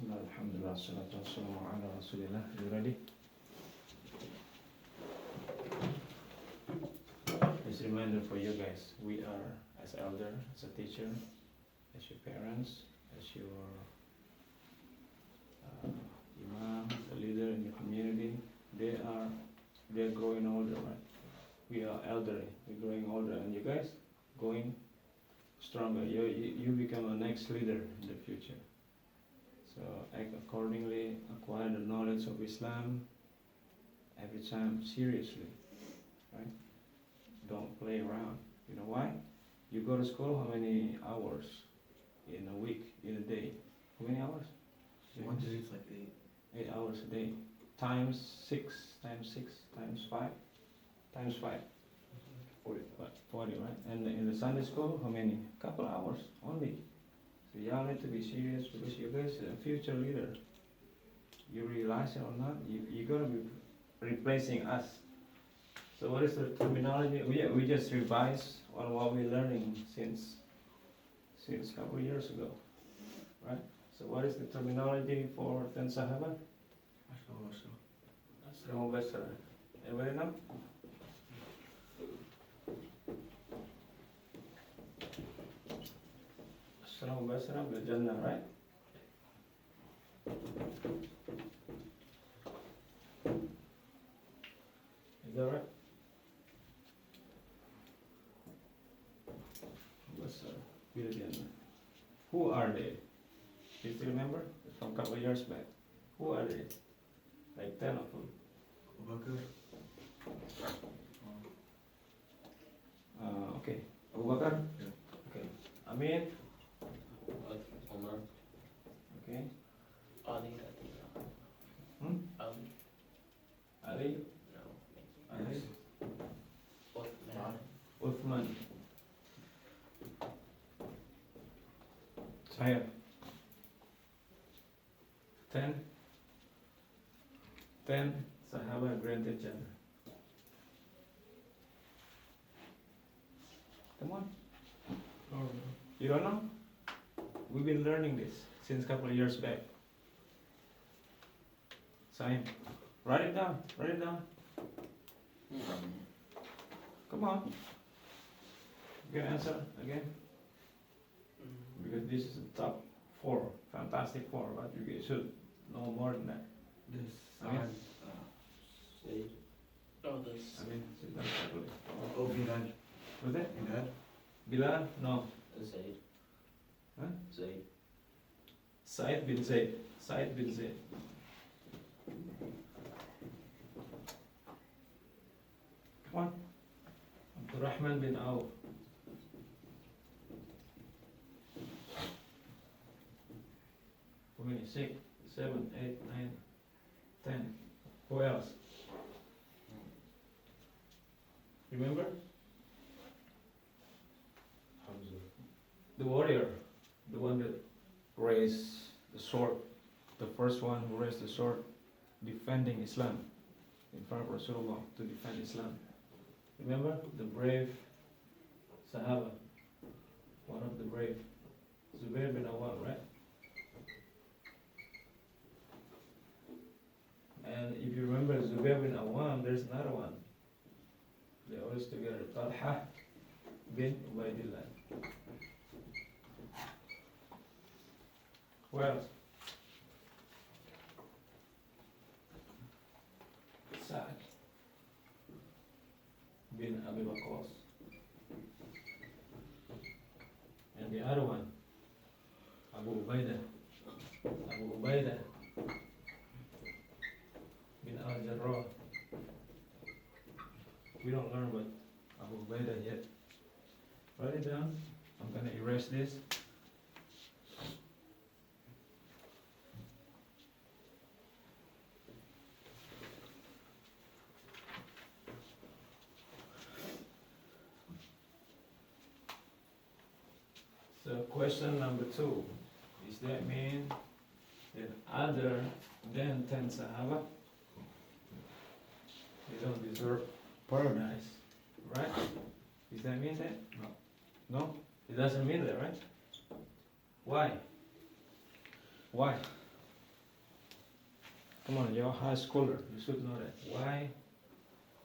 Bismillah, alhamdulillah, salatu wassalamu ala rasulillah. You ready? Just a reminder for you guys, we are as elder, as a teacher, as your parents, as your imam, a leader in the community. They're growing older, right? We are elderly, we're growing older, and you guys going stronger. You become a next leader in the future. So act accordingly, acquire the knowledge of Islam every time seriously, right? Don't play around. You know why? You go to school how many hours in a week, in a day? How many hours? One day it's like 8. 8 hours a day. Times 6, times 6, times 5, times 5. 40. What? 40, right? And in the Sunday school, how many? Couple hours only. So y'all need to be serious because you guys are a future leader. You realize it or not, you're gonna be replacing us. So what is the terminology? We just revise on what we're learning since a couple of years ago, right? So what is the terminology for 10 Sahaba? Asra Basra. Everybody know? Asra Basra bil Jannah, right? Is that right? Basra bil Jannah. Who are they? Do you still remember? From a couple of years back. Who are they? Like 10 of them. Abu Bakr. Okay. Abu Bakar? Yeah. Okay. Amin? Omar. Okay. Ali. Hmm? Ali. Ali? No. Ali? Uthman. Uthman. Saya. 10. 10 Sahaba granted Jannah. Come on. You don't know? We've been learning this since a couple of years back. Sign. Write it down. Write it down. Come on. You can answer again. Because this is the top 4. Fantastic 4, but you guys should know more than that. This Amin. Said. Oh, this. I mean, sit down properly. Oh, Bilal. What's that? Bilal. Bilal? No. Zaid. Huh? Zaid. Said bin Zaid. Said bin Zaid. Come on. Abdurrahman bin Auf. How many? 6, 7, 8, 9, 10. Who else? Remember? The warrior. The one that raised the sword. The first one who raised the sword defending Islam in front of Rasulullah to defend Islam. Remember? The brave Sahaba. One of the brave. Zubair bin Awwam, right? And if you remember Zubair bin Awwam, there's another one. They always together. Talha bin Ubaidillah. Who else? Sa'd bin Abi Waqqas. And the other one, Abu Ubaidah. Abu Ubaidah bin Al-Jarrah. We don't learn about Abu Ubaidah yet. Write it down. I'm gonna erase this. So question number 2. Does that mean that other than 10 Sahaba, they don't deserve paradise, right? Does that mean that? No. No? It doesn't mean that, right? Why? Why? Come on, you're a high schooler. You should know that. Why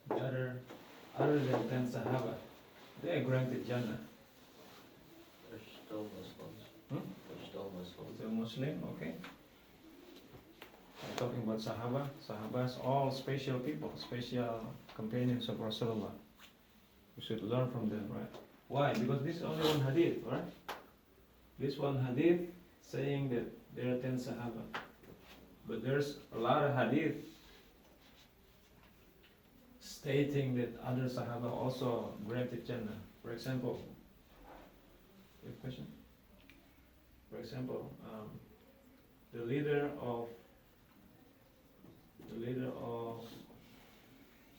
the other than 10 Sahaba, they are granted Jannah. They're still Muslims. Hmm? They're still Muslims. They're Muslim, okay? I'm talking about Sahaba. Sahabas, all special people, special companions of Rasulullah. We should learn from them, right? Why? Because this is only one hadith, right? This one hadith saying that there are 10 Sahaba. But there's a lot of hadith stating that other Sahaba also granted Jannah. For example, you have a question? For example, the leader of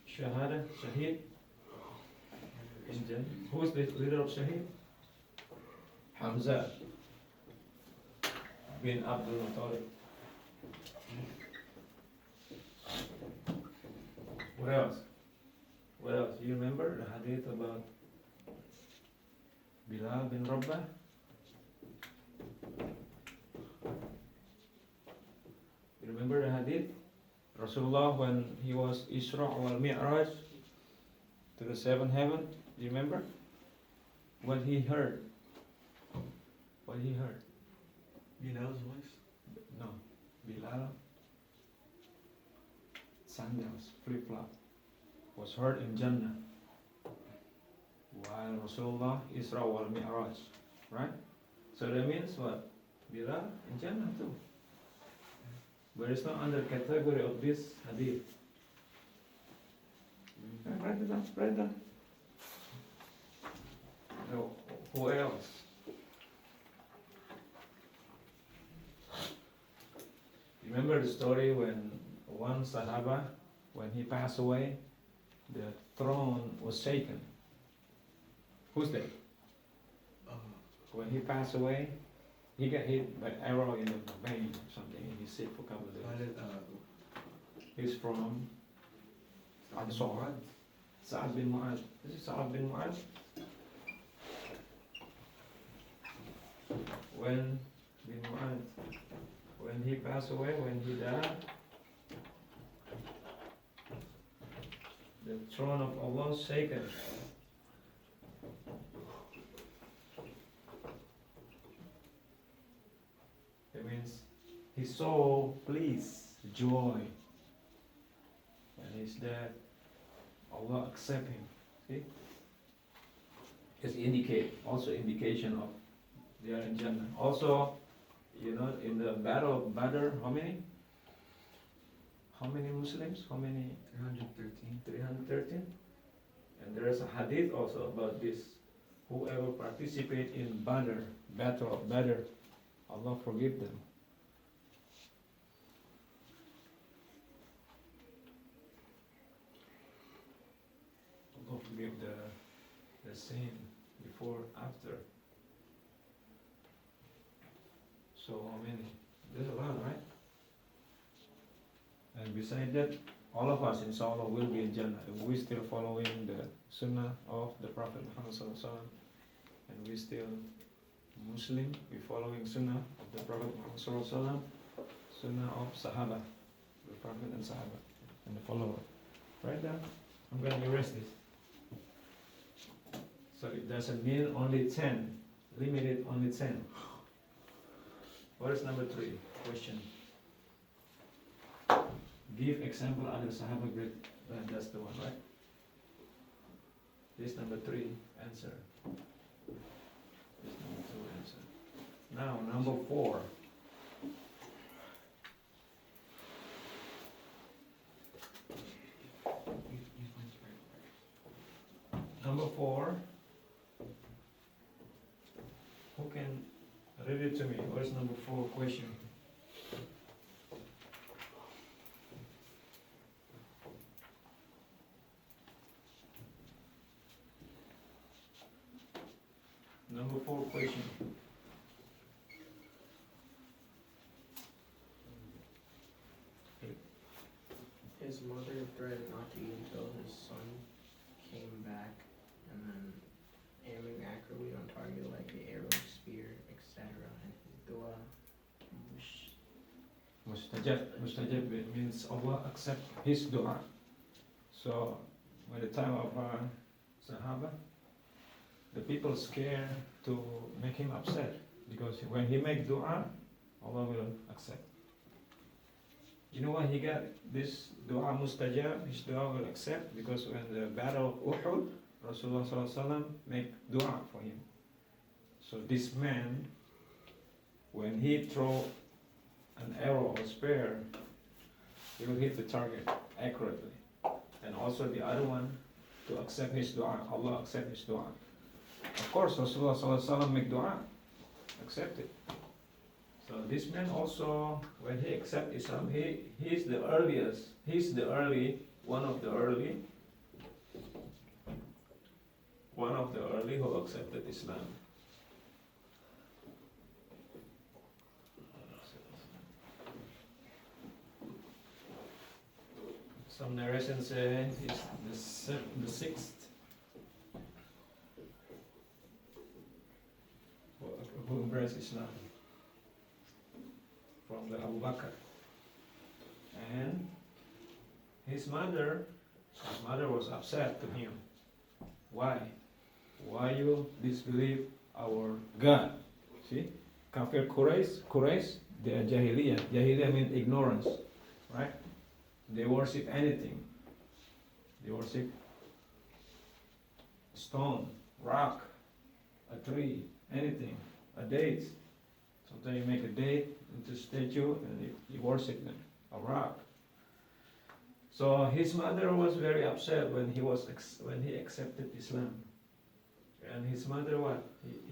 Shahada, Shaheed, in Jannah. Who is the leader of Shaheed? Hamza bin Abdul Muttalib. What else? What else? You remember the hadith about Bilal bin Rabah? You remember the hadith? Rasulullah, when he was Isra wal Mi'raj to the seventh heaven, do you remember? What he heard? What he heard? Bilal's voice. No. Bilal, sandals, flip-flop, was heard in Jannah while Rasulullah Isra wal Mi'raj, right? So that means what? Bilal in Jannah too. But it's not under category of this hadith. Write it down, write it down. No, who else? Remember the story when one Sahaba, when he passed away, the throne was shaken. Who's that? When he passed away, he got hit by arrow in the vein or something, and he's sick for a couple of days. He's from Ansar. Sa'ad bin Mu'adh. Is it Sa'ad bin Mu'adh? When bin Mu'adh, when he passed away, when he died, the throne of Allah was shaken. It means his soul pleased, joy. And he's dead. Allah accept him. See? It's also indication of they are in Jannah. Also, you know, in the battle of Badr, how many? How many Muslims? How many? 313. 313. And there is a hadith also about this. Whoever participate in Badr, battle of Badr, Allah forgive them. Allah forgive the sin before, after. So how many? There's a lot, right? And beside that, all of us inshallah will be in Jannah if we still following the Sunnah of the Prophet Muhammad sallallahu alaihi wasallam, and we still Muslim, we following Sunnah of the Prophet Muhammad sallallahu alaihi wasallam, Sunnah of Sahaba, the Prophet and Sahaba, and the follower. Right now, I'm going to erase this. So it doesn't mean only 10, limited only 10. What is number 3? Question. Give example other Sahaba great. That's the one, right? This number 3, answer. This number 2, answer. Now, number 4. Number 4. Who can read it to me? What is number 4 question? Number 4 question. His mother threatened not to eat until his son came back, and then aiming accurately on target like the arrow, spear, etc. And his dua, mustajab means Allah accept his dua. So, by the time of Sahaba, the people scared to make him upset because when he make dua, Allah will accept. You know why he got this dua mustajab? His dua will accept because when the battle of Uhud, Rasulullah SAW make dua for him. So this man, when he throw an arrow or spear, he will hit the target accurately. And also the other one, to accept his dua, Allah accept his dua. Of course, Rasulullah SAW make dua, accept it. So this man also, when he accept Islam, he's the earliest, one of the early who accepted Islam. Some narrations say he's the sixth who embraced Islam from the Abu Bakr. And his mother was upset to him. Why? Why you disbelieve our God? See? Kafir Quraysh, they are Jahiliyyah. Jahiliyyah means ignorance, right? They worship anything. They worship stone, rock, a tree, anything, a date. Sometimes you make a date into statue and you worship them, a rock. So his mother was very upset when he accepted Islam. And his mother what?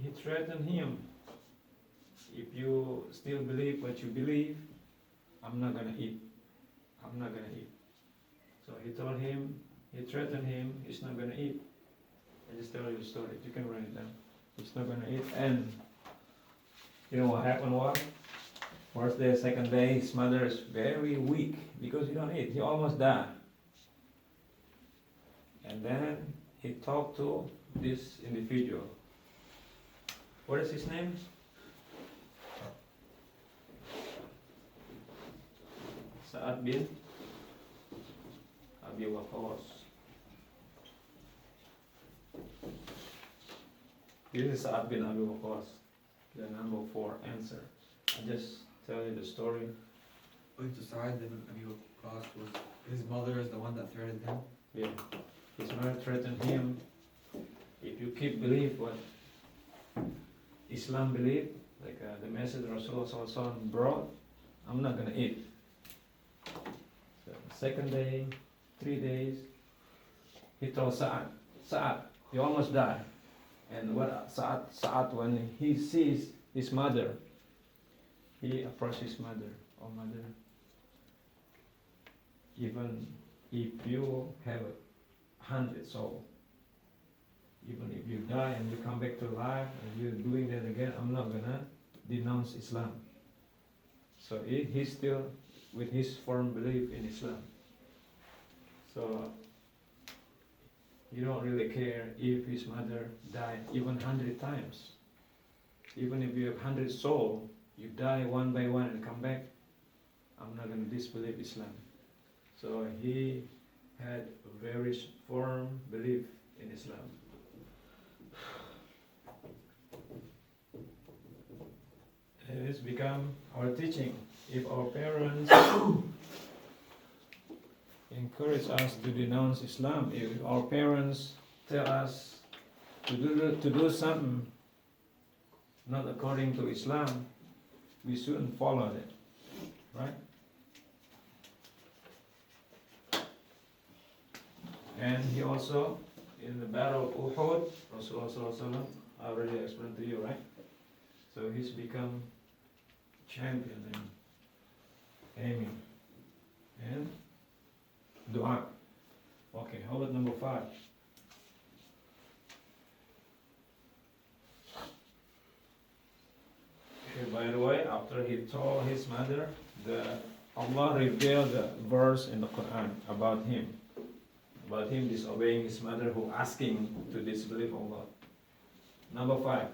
He threatened him. If you still believe what you believe, I'm not gonna eat. I'm not gonna eat. So he told him, he threatened him, he's not gonna eat. I just tell you the story, you can write it down. He's not gonna eat. And you know what happened was? First day, second day, his mother is very weak because he don't eat. He almost died. And then he talked to this individual. What is his name? Sa'ad bin Abi Waqqas. This is Sa'ad bin Abi Waqqas, the number 4 answer. I just tell you the story. Wait, so Sa'ad bin Abi Waqqas was his mother is the one that threatened him? Yeah. His mother threatened him, if you keep believe what Islam believe, like the message Rasulullah brought, I'm not gonna eat. So second day, 3 days, he told Sa'ad, you almost died. And what Sa'ad, when he sees his mother, he approached his mother. Oh mother, even if you have 100 souls, even if you die and you come back to life and you're doing that again, I'm not gonna denounce Islam. So he's still with his firm belief in Islam. So he don't really care if his mother died even 100 times. Even if you have 100 souls, you die one by one and come back, I'm not gonna disbelieve Islam. So he had a very firm belief in Islam. And it's become our teaching. If our parents encourage us to denounce Islam, if our parents tell us to do something not according to Islam, we shouldn't follow that, right? And he also, in the battle of Uhud, Rasulullah I already explained to you, right? So he's become champion in aiming and dua. Okay, how about number 5? Okay, by the way, after he told his mother, Allah revealed the verse in the Quran about him disobeying his mother who asking to disbelieve Allah. Number 5.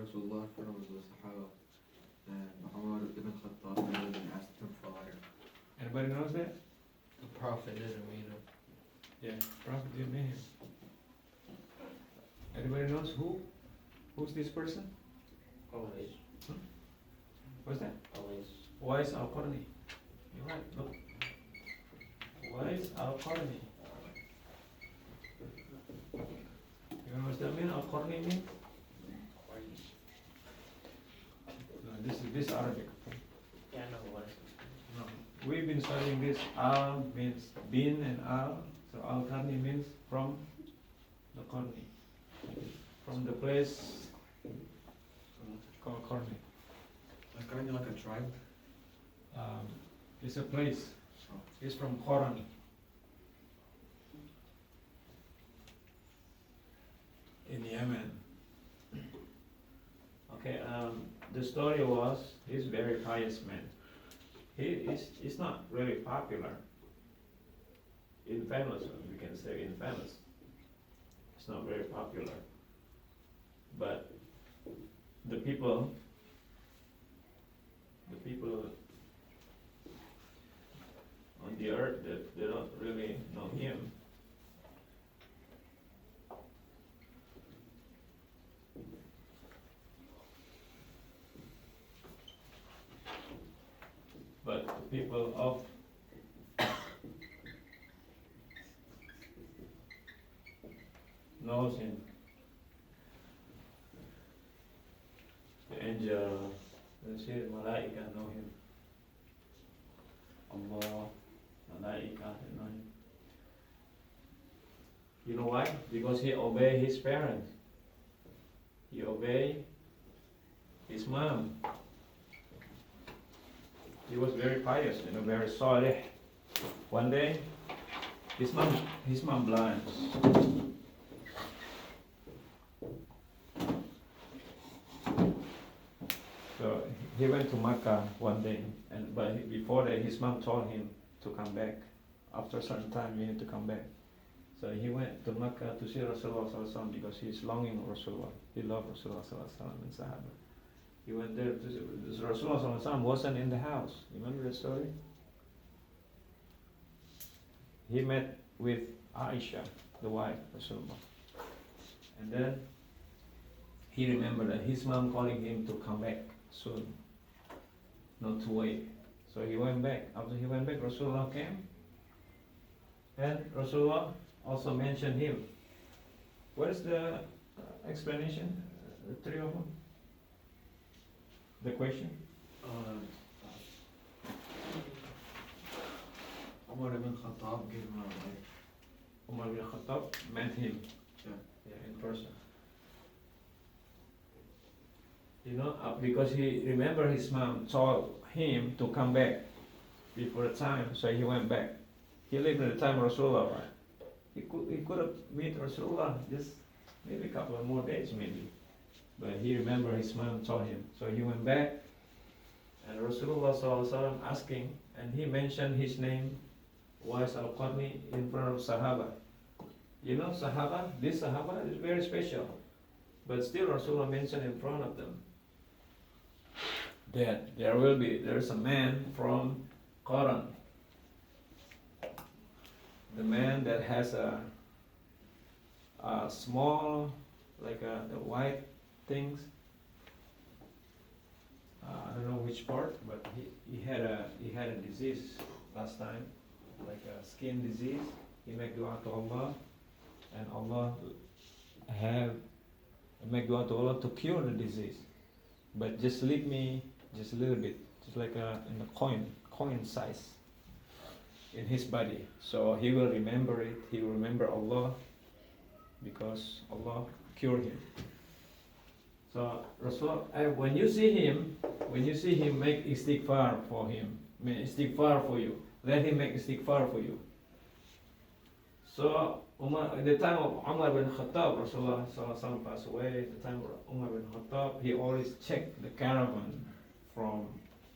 Rasulullah in front of the Sahaba. And Umar ibn Khattab came and asked him for water. Anybody knows that? The prophet didn't meet him. Yeah, Prophet didn't meet him. Anybody knows who? Who's this person? Always. What's that? Always. Wais al-Qarni. You're right, look. Wais al-Qarni. You know what that mean? Al-Qarni mean? No, this is Arabic. Yeah, I know what it No. We've been studying this. Al means bin and al. So al-Qarni means from the Qarni. From the place called Qarni. Like kind of like a tribe. It's a place. It's from Quran. In Yemen. Okay, the story was, he's a very pious man. He's not really popular. Infamous, we can say infamous. It's not very popular. But the people on the earth that they don't really know him. But the people of knows him. The angel, the Malaika know him. Allah, Malaika know him. You know why? Because he obeyed his parents. He obeyed his mom. He was very pious, very salih. One day, his mom blind. So he went to Makkah one day, but before that, his mom told him to come back. After a certain time, you need to come back. So he went to Makkah to see Rasulullah sallallahu alaihi wasallam because he's longing for Rasulullah. He loved Rasulullah sallallahu alaihi wasallam and Sahaba. He went there to see, Rasulullah sallallahu alaihi wasallam wasn't in the house. Remember the story? He met with Aisha, the wife of Rasulullah. And then he remembered that his mom calling him to come back soon, not to wait. So he went back. After he went back, Rasulullah came, and Rasulullah also mentioned him. What is the explanation? The three of them? The question? Umar ibn Khattab gave him a life. Umar bin Khattab met him. Yeah. In person. Because he remembered his mom told him to come back before the time, so he went back. He lived in the time of Rasulullah, right? He could have met Rasulullah just maybe a couple of more days, maybe. But he remembered his mom told him, so he went back. And Rasulullah sallallahu alaihi wasallam asking, and he mentioned his name, Wais al-Qarni, in front of Sahaba. Sahaba, this Sahaba is very special. But still Rasulullah mentioned in front of them that there's a man from Quran. The man that has a small, like the white things. I don't know which part, but he had a disease last time, like a skin disease. He made dua to Allah, and Allah make dua to Allah to cure the disease. But just leave me just a little bit, just like in a coin size in his body. So he will remember it, he will remember Allah, because Allah cured him. So Rasul, when you see him, make istighfar for him, istighfar for you. Let him make istighfar for you. So at the time of Umar bin Khattab, Rasulullah passed away. At the time of Umar bin Khattab, he always checked the caravan from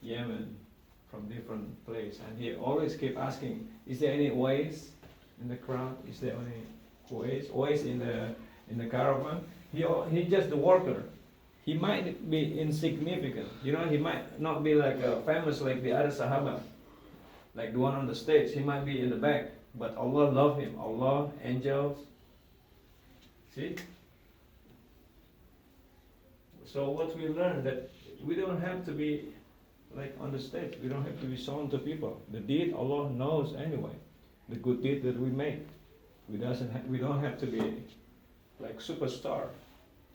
Yemen, from different place, and he always kept asking, "Is there any Uwais in the crowd? Is there any Uwais in the caravan?" He just the worker. he might be insignificant. You know, he might not be like famous like the other Sahaba, like the one on the stage. He might be in the back, but Allah love him. Allah, angels. See? So what we learn that we don't have to be like on the stage. We don't have to be shown to people. The deed Allah knows anyway. The good deed that we make. We don't have to be like superstar,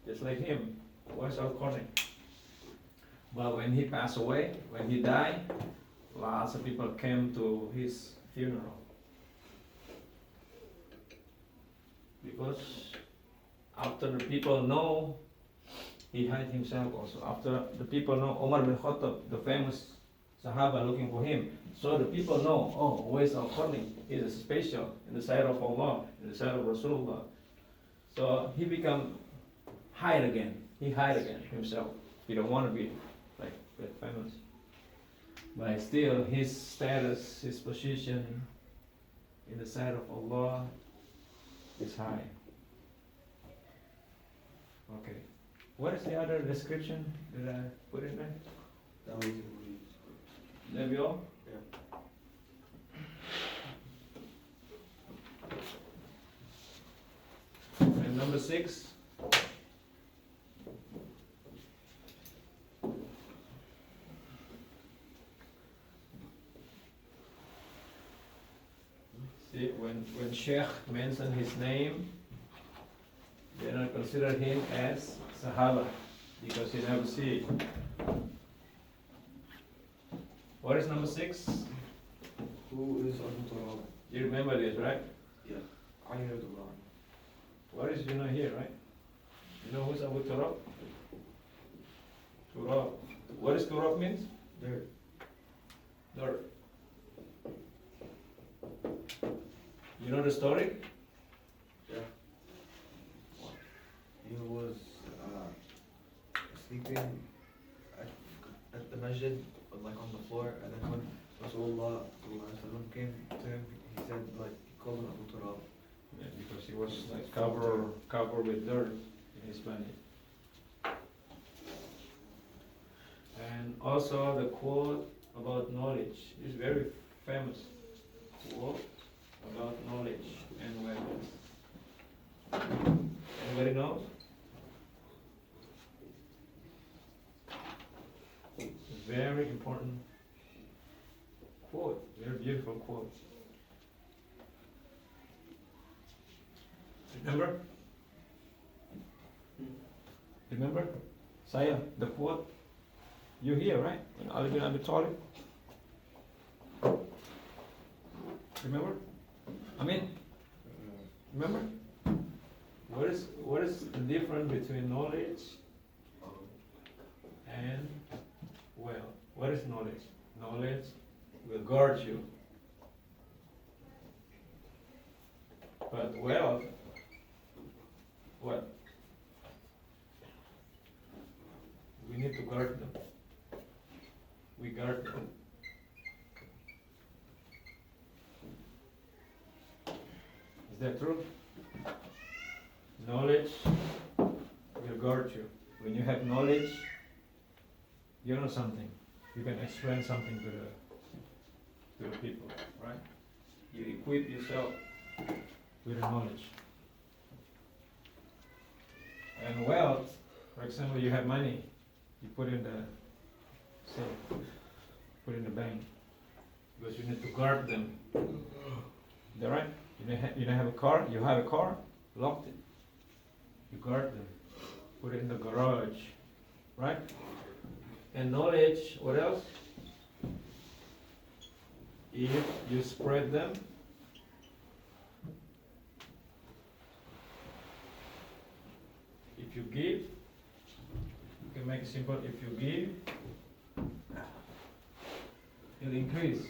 just like him. Where's our calling? But when he passed away, when he died, lots of people came to his funeral. Because after the people know, he hid himself also. After the people know Omar bin Khattab, the famous Sahaba looking for him, so the people know, oh, Uwais al-Qarni is special in the sight of Allah, in the sight of Rasulullah. So he become hide again. He hide again himself. He don't want to be like that famous. But still, his status, his position in the sight of Allah is high. Okay. What is the other description that I put in there? That was Maybe all? And number 6. See, when Sheikh mentioned his name, they don't consider him as Sahaba because he never see it. What is number 6? Who is Abu Turab? You remember this, right? Yeah. I know the one. What is you know here, right? You know who's Abu Turab? Turab. What does Turab means? Dirt. Dirt. You know the story? Yeah. He was sleeping at the masjid, like on the floor, and then when Rasulullah came to him, he said, like, he called him Abu Turab. Yeah, because he was like covered with dirt in his body. And also the quote about knowledge is very famous. Quote about knowledge and wealth. Anybody knows? Very important quote, very beautiful quote. Remember? Remember? Saya, the quote you hear, right? When Ali bin Abi Talib. Remember? I mean, remember? What is the difference between knowledge and wealth? What is knowledge? Knowledge will guard you. But wealth, what? We need to guard them. We guard them. Is that true? Knowledge will guard you. When you have knowledge, you know something. You can explain something to the people, right? You equip yourself with the knowledge. And wealth, for example, you have money, you put in the safe, put in the bank, because you need to guard them. Is that right? You don't have a car, you have a car, locked it. You guard them, put it in the garage, right? And knowledge, what else? If you spread them, if you give, you can make it simple, if you give, it'll increase.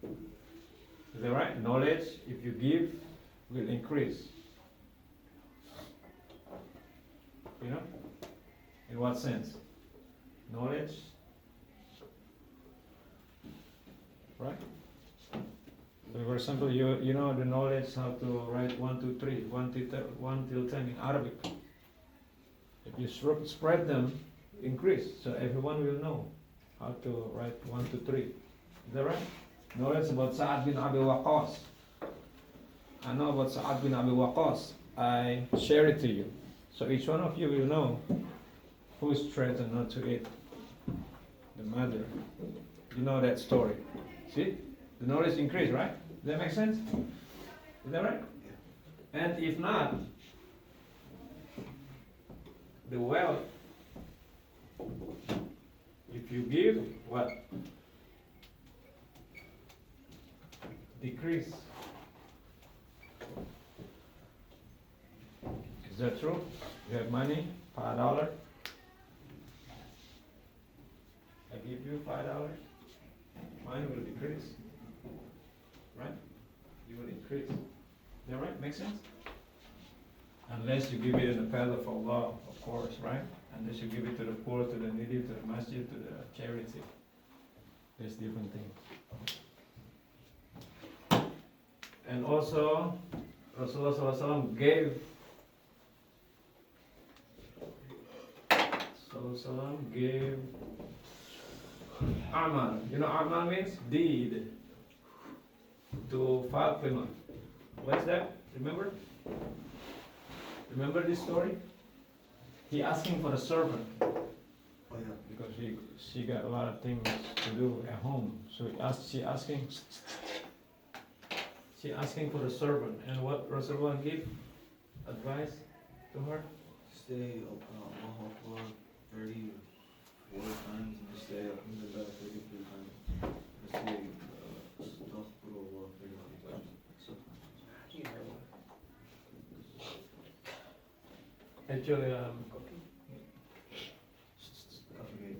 Is that right? Knowledge, if you give, will increase. You know? In what sense? Knowledge, right? For example, you know the knowledge how to write 1, 2, 3, 1 till 10 in Arabic. If you spread them, increase, so everyone will know how to write 1, 2, 3. Is that right? Knowledge about Sa'ad bin Abi Waqqas. I know about Sa'ad bin Abi Waqqas. I share it to you. So each one of you will know who is threatened not to eat. The mother. You know that story. See? The knowledge increase, right? Does that make sense? Is that right? And if not, the wealth, if you give, what? Decrease. Is that true? You have money, $5. I give you $5, mine will decrease. Right? You will increase. Is that right? Make sense? Unless you give it in the path of Allah, of course, right? Unless you give it to the poor, to the needy, to the masjid, to the charity. There's different things. And also, Rasulullah ﷺ gave Amal. You know Amal means deed. To Fatima. What's that? Remember? Remember this story? He asking for a servant. Oh yeah. Because she got a lot of things to do at home. So she asking for a servant. And what Rasulullah give advice to her? Say Allahu Akbar 34 times and just say Alhamdulillah 33 times. Just say Astaghfirullah 33 times. You heard one. Actually, Okay.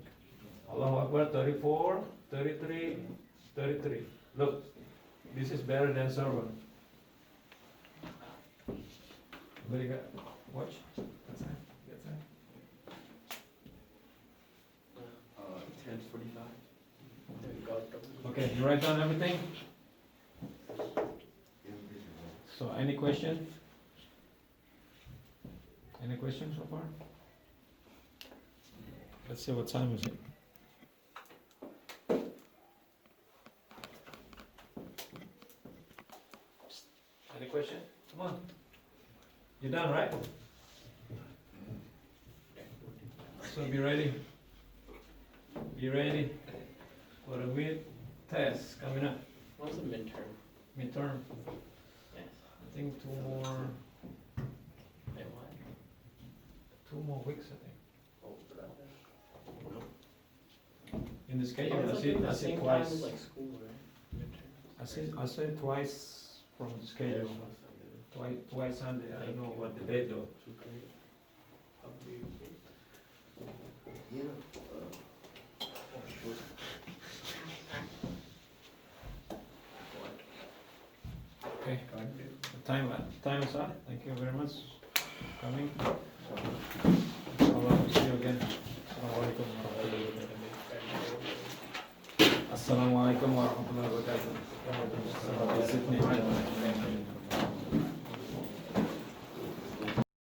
Allahu Akbar 34, 33, 33. Look, this is better than servant. Very good. Watch. That's it. That's it. 10:45. There you go. Okay, you write down everything? So any question? Any questions so far? Let's see what time is it. Any question? Come on. You done, right? So be ready. Be ready for the mid test coming up. What's the midterm? Midterm. Yes. I think 2 more what? 2 more weeks, I think. Oh, In the schedule, it's I like see in the I see same time twice. as like school, right? Midterm. I see twice from the schedule. Twice Sunday. I don't know what the date though. Okay. Time is up. Thank you very much for coming. Inshallah, we'll see you again. Assalamualaikum warahmatullahi wabarakatuh. Assalamualaikum warahmatullahi wabarakatuh.